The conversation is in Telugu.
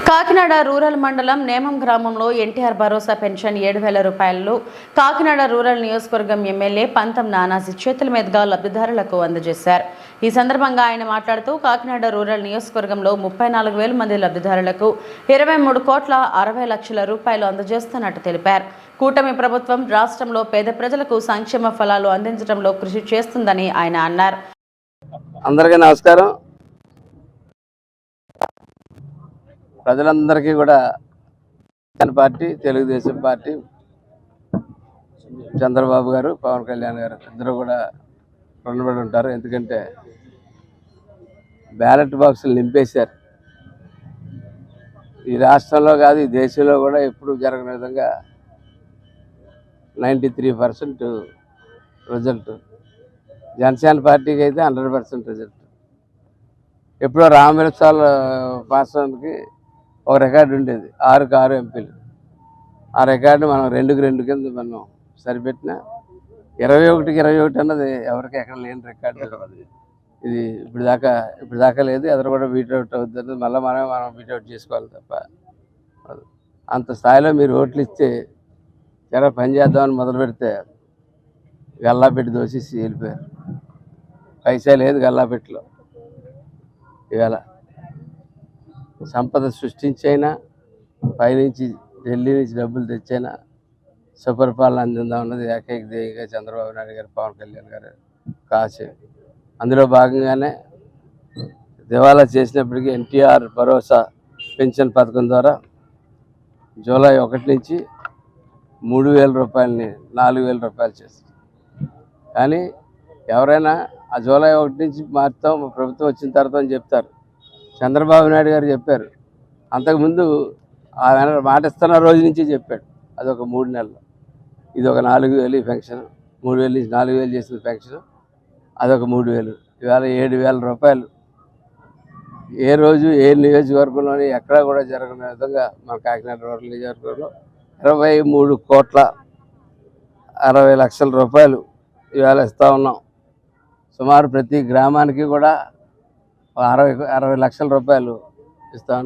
కాకినాడ రూరల్ మండలం నేమం గ్రామంలో ఎన్టీఆర్ భరోసా పెన్షన్ 7,000 రూపాయలు కాకినాడ రూరల్ నియోజకవర్గం ఎమ్మెల్యే పంతం నానాజీ చేతుల మీదుగా లబ్ధిదారులకు అందజేశారు. ఈ సందర్భంగా ఆయన మాట్లాడుతూ కాకినాడ రూరల్ నియోజకవర్గంలో 34,000 మంది లబ్ధిదారులకు 23,60,00,000 రూపాయలు అందజేస్తున్నట్టు తెలిపారు. కూటమి ప్రభుత్వం రాష్ట్రంలో పేద ప్రజలకు సంక్షేమ ఫలాలు అందించడంలో కృషి చేస్తుందని ఆయన అన్నారు. అందరికీ నమస్కారం. ప్రజలందరికీ కూడా పార్టీ తెలుగుదేశం పార్టీ చంద్రబాబు గారు పవన్ కళ్యాణ్ గారు ఇద్దరు కూడా రుణపడి ఉంటారు. ఎందుకంటే బ్యాలెట్ బాక్సులు నింపేశారు. ఈ రాష్ట్రంలో కాదు ఈ దేశంలో కూడా ఎప్పుడు జరగని విధంగా 93% రిజల్ట్. జనసేన పార్టీకి అయితే 100% రిజల్ట్. ఎప్పుడో రామవిలాసాల పాస్వాన్కి ఒక రికార్డు ఉండేది, 6కి 6 ఎంపీలు. ఆ రికార్డు మనం 2కి 2 కింద మనం సరిపెట్టిన 21కి 21 అన్నది ఎవరికి ఎక్కడ లేని రికార్డు. ఇది ఇప్పుడు దాకా లేదు. ఎదురు కూడా బీట్అవుట్ అవుతుంది. మళ్ళీ మనం బీట్అవుట్ చేసుకోవాలి తప్ప అంత స్థాయిలో మీరు ఓట్లు ఇస్తే జర పని చేద్దామని మొదలు పెడితే గల్లాపెట్టి దోసేసి వెళ్ళిపోయారు. పైసా లేదు గల్లాపెట్టిలో. ఇవాళ సంపద సృష్టించైనా పైనుంచి ఢిల్లీ నుంచి డబ్బులు తెచ్చైనా సుపరిపాలన అందిందా ఉన్నది ఏకైక ధ్యేయంగా చంద్రబాబు నాయుడు గారు పవన్ కళ్యాణ్ గారు కాశీ. అందులో భాగంగానే దివాలా చేసినప్పటికీ ఎన్టీఆర్ భరోసా పెన్షన్ పథకం ద్వారా జూలై 1 నుంచి 3,000 రూపాయలని 4,000 రూపాయలు చేస్తారు. కానీ ఎవరైనా ఆ జూలై 1 నుంచి మారుతాం ప్రభుత్వం వచ్చిన తర్వాత అని చెప్తారు. చంద్రబాబు నాయుడు గారు చెప్పారు. అంతకుముందు ఆయన మాట ఇస్తున్న రోజు నుంచి చెప్పాడు. అదొక 3 నెలలు. ఇది ఒక 4,000 పెన్షన్, 3,000 నుంచి 4,000 చేసిన పెన్షన్, అదొక 3,000. ఇవాళ 7,000 రూపాయలు. ఏ రోజు ఏ నియోజకవర్గంలోని ఎక్కడా కూడా జరగని విధంగా మన కాకినాడ రూరల్ నియోజకవర్గంలో 23,60,00,000 రూపాయలు ఇవాళ ఇస్తూ ఉన్నాం. సుమారు ప్రతి గ్రామానికి కూడా 60 లక్షల రూపాయలు ఇస్తాం.